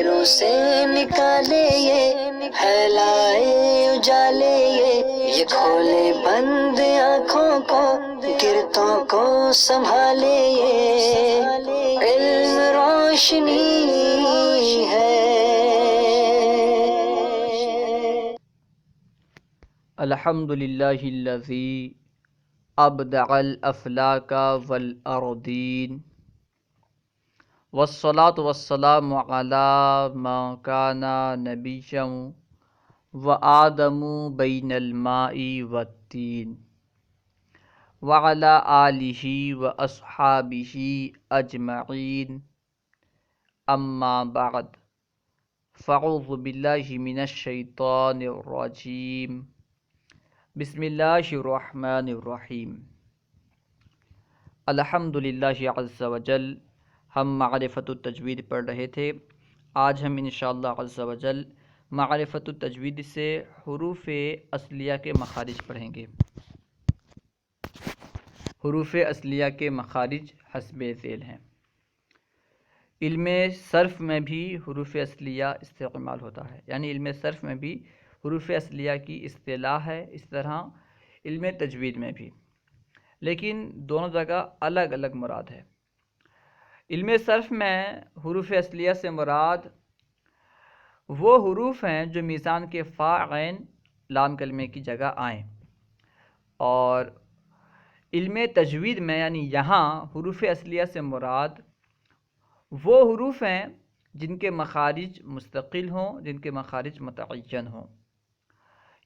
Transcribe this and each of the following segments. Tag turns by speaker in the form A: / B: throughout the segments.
A: نظروں سے نکالے یہ پھیلائے اجالے یہ کھولے بند آنکھوں کو گرتوں کو سنبھالے یہ علم روشنی ہے۔
B: الحمدللہ الذی ابدع الافلاک والارضین والصلاة والسلام علی من کان نبیا وآدم بین الماء والتین وعلی آلہ واصحابہ اجمعین اما بعد فاعوذ باللہ من الشیطان الرجیم بسم اللہ الرحمن الرحیم۔ الحمدللہ عز وجل ہم معرفت التجوید پڑھ رہے تھے۔ آج ہم انشاءاللہ عز وجل معرفت التجوید سے حروف اصلیہ کے مخارج پڑھیں گے۔ حروف اصلیہ کے مخارج حسب ذیل ہیں۔ علم صرف میں بھی حروف اصلیہ استعمال ہوتا ہے، یعنی علم صرف میں بھی حروف اصلیہ کی اصطلاح ہے، اس طرح علم تجوید میں بھی، لیکن دونوں جگہ الگ الگ مراد ہے۔ علم صرف میں حروف اصلیہ سے مراد وہ حروف ہیں جو میزان کے فا عین لام کلمے کی جگہ آئیں، اور علم تجوید میں یعنی یہاں حروف اصلیہ سے مراد وہ حروف ہیں جن کے مخارج مستقل ہوں، جن کے مخارج متعین ہوں،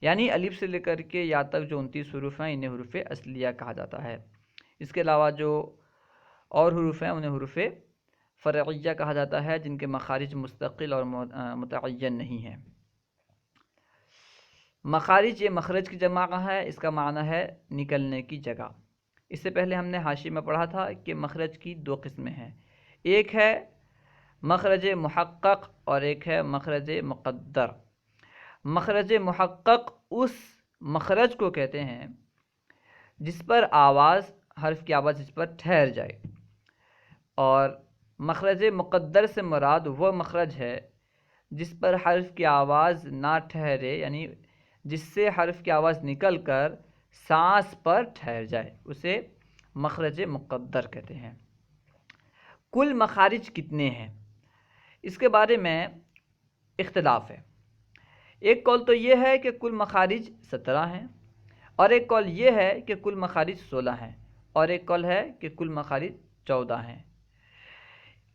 B: یعنی الف سے لے کر کے یا تک جو 29 حروف ہیں انہیں حروف اصلیہ کہا جاتا ہے۔ اس کے علاوہ جو اور حروف ہیں انہیں حروف فرعیہ کہا جاتا ہے، جن کے مخارج مستقل اور متعین نہیں ہیں۔ مخارج یہ مخرج کی جمع ہے، اس کا معنی ہے نکلنے کی جگہ۔ اس سے پہلے ہم نے حاشی میں پڑھا تھا کہ مخرج کی دو قسمیں ہیں، ایک ہے مخرج محقق اور ایک ہے مخرج مقدر۔ مخرج محقق اس مخرج کو کہتے ہیں جس پر آواز، حرف کی آواز جس پر ٹھہر جائے، اور مخرج مقدر سے مراد وہ مخرج ہے جس پر حرف کی آواز نہ ٹھہرے، یعنی جس سے حرف کی آواز نکل کر سانس پر ٹھہر جائے، اسے مخرج مقدر کہتے ہیں۔ کل مخارج کتنے ہیں اس کے بارے میں اختلاف ہے۔ ایک قول تو یہ ہے کہ کل مخارج 17 ہیں، اور ایک قول یہ ہے کہ کل مخارج 16 ہیں، اور ایک قول ہے کہ کل مخارج 14 ہیں۔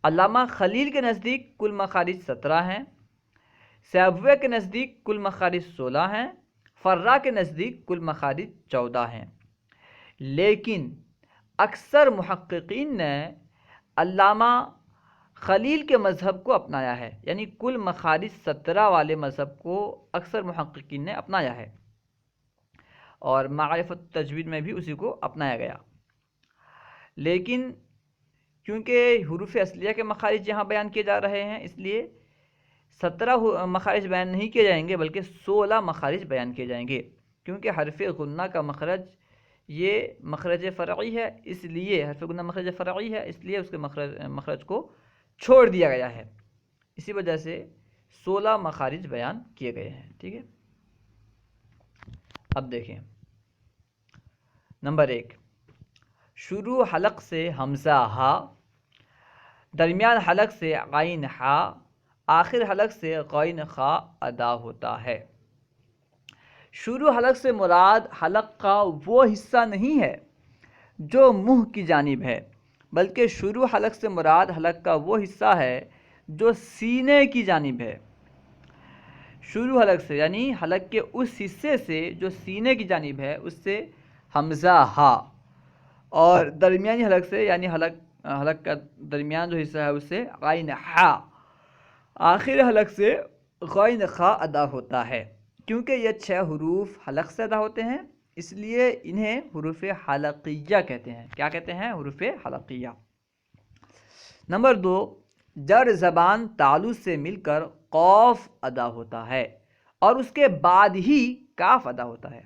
B: علامہ خلیل کے نزدیک کل مخارج 17 ہیں، سیبویہ کے نزدیک کل مخارج 16 ہیں، فرا کے نزدیک کل مخارج 14 ہیں، لیکن اکثر محققین نے علامہ خلیل کے مذہب کو اپنایا ہے، یعنی کل مخارج 17 والے مذہب کو اکثر محققین نے اپنایا ہے، اور معرفت تجوید میں بھی اسی کو اپنایا گیا۔ لیکن کیونکہ حروف اصلیہ کے مخارج یہاں بیان کیے جا رہے ہیں، اس لیے 17 مخارج بیان نہیں کیے جائیں گے بلکہ 16 مخارج بیان کیے جائیں گے، کیونکہ حرف غنہ کا مخرج یہ مخرج فرعی ہے، اس لیے حرف غنہ مخرج فرعی ہے، اس لیے اس کے مخرج کو چھوڑ دیا گیا ہے، اسی وجہ سے 16 مخارج بیان کیے گئے ہیں۔ ٹھیک ہے، اب دیکھیں نمبر 1، شروع حلق سے حمزہ ہا، درمیان حلق سے عین ہا، آخر حلق سے غین خا ادا ہوتا ہے۔ شروع حلق سے مراد حلق کا وہ حصہ نہیں ہے جو منہ کی جانب ہے، بلکہ شروع حلق سے مراد حلق کا وہ حصہ ہے جو سینے کی جانب ہے۔ شروع حلق سے یعنی حلق کے اس حصے سے جو سینے کی جانب ہے، اس سے حمزہ ہا، اور درمیانی حلق سے یعنی حلق کا درمیان جو حصہ ہے اس سے غین ہا، آخر حلق سے غین خا ادا ہوتا ہے۔ کیونکہ یہ 6 حروف حلق سے ادا ہوتے ہیں، اس لیے انہیں حروف حلقیہ کہتے ہیں۔ کیا کہتے ہیں؟ حروف حلقیہ۔ نمبر 2، جر زبان تعلق سے مل کر قوف ادا ہوتا ہے اور اس کے بعد ہی کاف ادا ہوتا ہے۔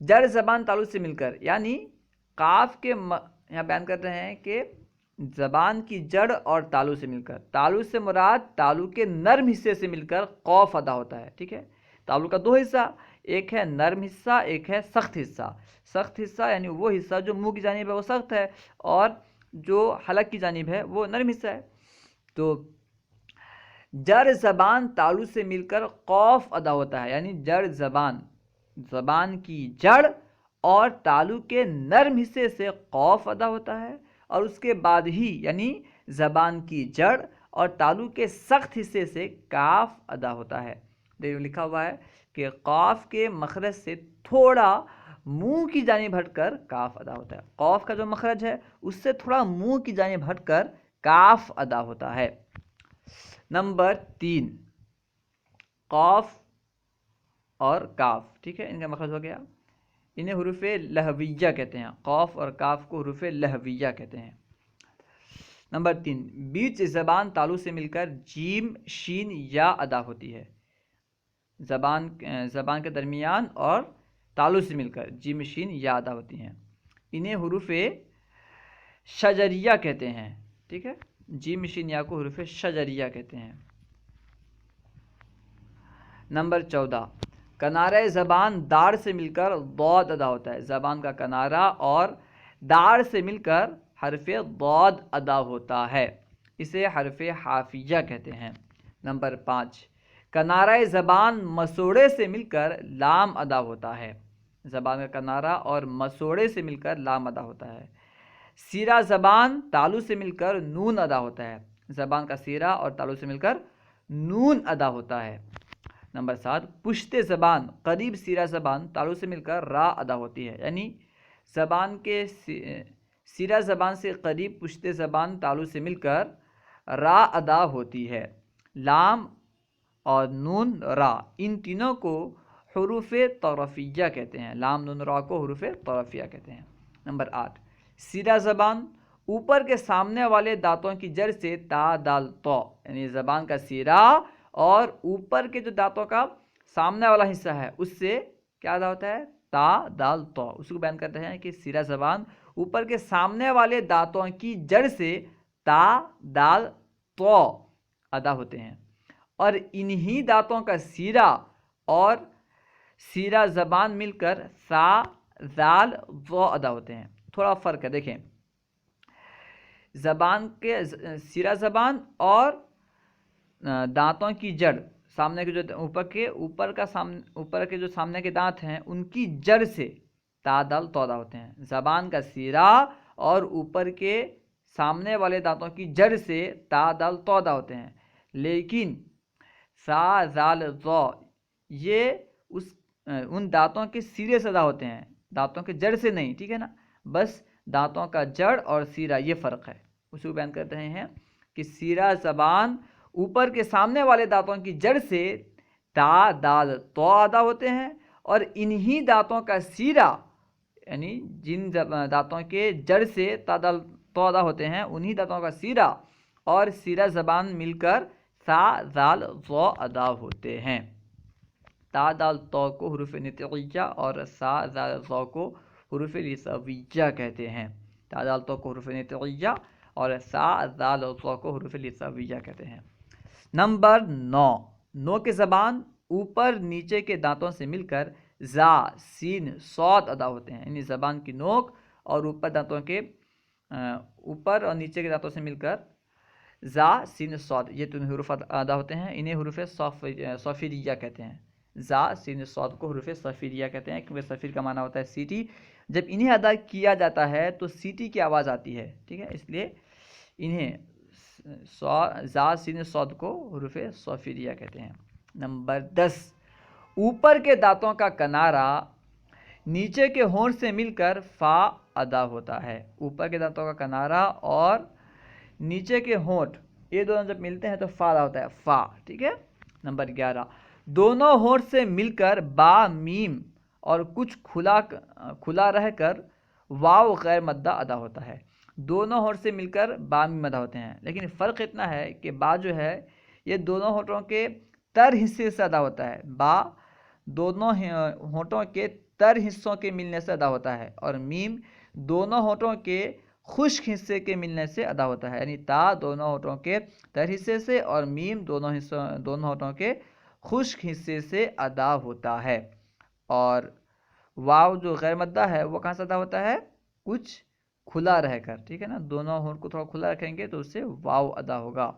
B: جر زبان تعلق سے مل کر یعنی قاف کے یہاں بیان کر رہے ہیں کہ زبان کی جڑ اور تالو سے مل کر، تالو سے مراد تالو کے نرم حصے سے مل کر قوف ادا ہوتا ہے، ٹھیک ہے۔ تالو کا دو حصہ، ایک ہے نرم حصہ، ایک ہے سخت حصہ۔ سخت حصہ یعنی وہ حصہ جو منہ کی جانب ہے وہ سخت ہے، اور جو حلق کی جانب ہے وہ نرم حصہ ہے۔ تو جڑ زبان تالو سے مل کر قوف ادا ہوتا ہے، یعنی جڑ زبان کی جڑ اور تالو کے نرم حصے سے قوف ادا ہوتا ہے، اور اس کے بعد ہی یعنی زبان کی جڑ اور تالو کے سخت حصے سے کاف ادا ہوتا ہے۔ دیکھو لکھا ہوا ہے کہ قاف کے مخرج سے تھوڑا منہ کی جانب ہٹ کر کاف ادا ہوتا ہے۔ قاف کا جو مخرج ہے اس سے تھوڑا منہ کی جانب ہٹ کر کاف ادا ہوتا ہے۔ نمبر 3، قاف اور کاف، ٹھیک ہے، ان کا مخرج ہو گیا۔ انہیں حروف لہویہ کہتے ہیں، قاف اور کاف کو حروف لہویہ کہتے ہیں۔ نمبر 3، بیچ زبان تالو سے مل کر جیم شین یا ادا ہوتی ہے۔ زبان کے درمیان اور تالو سے مل کر جیم شین یا ادا ہوتی ہیں، انہیں حروف شجریہ کہتے ہیں، ٹھیک ہے، جیم شین یا کو حروف شجریہ کہتے ہیں۔ نمبر 14، کنارہ زبان داڑ سے مل کر ضاد ادا ہوتا ہے۔ زبان کا کنارہ اور داڑ سے مل کر حرف ضاد ادا ہوتا ہے، اسے حرف حافیہ کہتے ہیں۔ نمبر 5، کنارہ زبان مسوڑے سے مل کر لام ادا ہوتا ہے۔ زبان کا کنارہ اور مسوڑے سے مل کر لام ادا ہوتا ہے۔ سیرہ زبان تالو سے مل کر نون ادا ہوتا ہے۔ زبان کا سیرہ اور تالو سے مل کر نون ادا ہوتا ہے۔ نمبر 7، پشت زبان قریب سیرہ زبان تالو سے مل کر را ادا ہوتی ہے، یعنی زبان کے سیرہ زبان سے قریب پشت زبان تالو سے مل کر را ادا ہوتی ہے۔ لام اور نون را ان تینوں کو حروف طرفیہ کہتے ہیں، لام نون را کو حروف طرفیہ کہتے ہیں۔ نمبر 8، سیرہ زبان اوپر کے سامنے والے دانتوں کی جڑ سے تا دال تو، یعنی زبان کا سیرہ اور اوپر کے جو دانتوں کا سامنے والا حصہ ہے اس سے کیا ادا ہوتا ہے؟ تا دال تو۔ اس کو بیان کرتے ہیں کہ سیرہ زبان اوپر کے سامنے والے دانتوں کی جڑ سے تا دال تو ادا ہوتے ہیں، اور انہی دانتوں کا سیرہ اور سیرہ زبان مل کر سا زال ضو ادا ہوتے ہیں۔ تھوڑا فرق ہے، دیکھیں، زبان کے سیرہ زبان اور دانتوں کی جڑ، سامنے کے جو اوپر کے جو سامنے کے دانت ہیں ان کی جڑ سے تا دال تو ادا ہوتے ہیں۔ زبان کا سیرہ اور اوپر کے سامنے والے دانتوں کی جڑ سے تا دال تو ادا ہوتے ہیں، لیکن سا زال ضو یہ ان دانتوں کے سیرے سے ادا ہوتے ہیں، دانتوں کے جڑ سے نہیں، ٹھیک ہے نا، بس دانتوں کا جڑ اور سیرہ یہ فرق ہے۔ اس کو بیان کر رہے ہیں کہ سیرہ زبان اوپر کے سامنے والے دانتوں کی جڑ سے تا دال تو ادا ہوتے ہیں، اور انہی دانتوں کا سیرہ یعنی جن دانتوں کے جڑ سے تا دال تو ادا ہوتے ہیں انہی دانتوں کا سیرہ اور سیرہ زبان مل کر سا زال ضو ادا ہوتے ہیں۔ تا دال تو کو حروف نطقیہ اور سا زال ضو کو حروف لسانیہ کہتے ہیں۔ تا دال تو کو حروف نطقیہ اور سا زال ضو کو حروف لسانیہ کہتے ہیں۔ نمبر 9، نو کے زبان اوپر نیچے کے دانتوں سے مل کر زا سین صاد ادا ہوتے ہیں، یعنی زبان کی نوک اور اوپر اور نیچے کے دانتوں سے مل کر زا سین صاد یہ تینوں حروف ادا ہوتے ہیں، انہیں حروف صفیریہ کہتے ہیں۔ زا سین صاد کو حروف صفیریہ کہتے ہیں، کیونکہ صفیر کا معنی ہوتا ہے سیٹی، جب انہیں ادا کیا جاتا ہے تو سیٹی کی آواز آتی ہے، ٹھیک ہے، اس لیے انہیں زا سین صاد کو حروف صفیریہ کہتے ہیں۔ نمبر 10، اوپر کے دانتوں کا کنارہ نیچے کے ہونٹ سے مل کر فا ادا ہوتا ہے۔ اوپر کے دانتوں کا کنارہ اور نیچے کے ہونٹ یہ دونوں جب ملتے ہیں تو فا ادا ہوتا ہے، فا، ٹھیک ہے۔ نمبر 11، دونوں ہونٹ سے مل کر با میم اور کچھ کھلا رہ کر واو غیر مدہ ادا ہوتا ہے۔ دونوں ہونٹ سے مل کر با میم ادا ہوتے ہیں، لیکن فرق اتنا ہے کہ با جو ہے یہ دونوں ہونٹوں کے تر حصے سے ادا ہوتا ہے، با دونوں ہونٹوں کے تر حصوں کے ملنے سے ادا ہوتا ہے، اور میم دونوں ہونٹوں کے خشک حصے کے ملنے سے ادا ہوتا ہے، یعنی تا دونوں ہونٹوں کے تر حصے سے اور میم دونوں ہونٹوں کے خشک حصے سے ادا ہوتا ہے، اور واو جو غیر مدہ ہے وہ کہاں سے ادا ہوتا ہے؟ کچھ کھلا رہ کر، ٹھیک ہے نا، دونوں ہونٹ کو تھوڑا کھلا رکھیں گے تو اس سے واو ادا ہوگا۔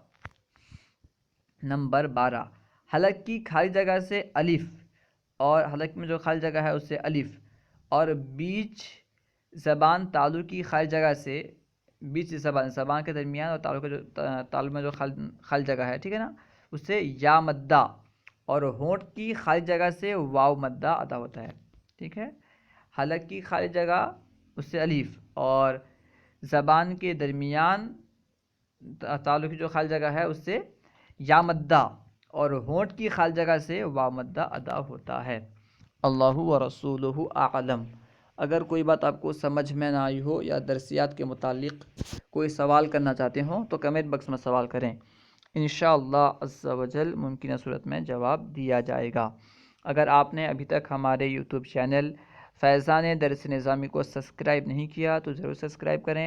B: نمبر 12، حلق کی خالی جگہ سے الف، اور حلق میں جو خالی جگہ ہے اس سے الف، اور بیچ زبان تالو کی خالی جگہ سے، بیچ زبان کے درمیان اور تالو میں جو خالی جگہ ہے، ٹھیک ہے نا، اس سے یا مدہ، اور ہونٹ کی خالی جگہ سے واو مدہ ادا ہوتا ہے، ٹھیک ہے۔ حلق کی خالی جگہ اس سے الف، اور زبان کے درمیان تالو کی جو خالی جگہ ہے اس سے یا مدہ، اور ہونٹ کی خالی جگہ سے واو مدہ ادا ہوتا ہے۔ اللہ و رسولہ اعلم۔ اگر کوئی بات آپ کو سمجھ میں نہ آئی ہو یا درسیات کے متعلق کوئی سوال کرنا چاہتے ہوں تو کمنٹ باکس میں سوال کریں، انشاءاللہ عز و جل ممکنہ صورت میں جواب دیا جائے گا۔ اگر آپ نے ابھی تک ہمارے یوٹیوب چینل فیضان درس نظامی کو سبسکرائب نہیں کیا تو ضرور سبسکرائب کریں،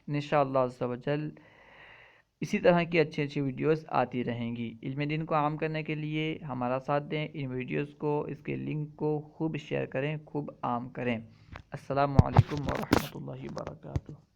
B: انشاءاللہ عز و جل اسی طرح کی اچھی اچھی ویڈیوز آتی رہیں گی۔ علم دین کو عام کرنے کے لیے ہمارا ساتھ دیں، ان ویڈیوز کو، اس کے لنک کو خوب شیئر کریں، خوب عام کریں۔ السلام علیکم ورحمۃ اللہ وبرکاتہ۔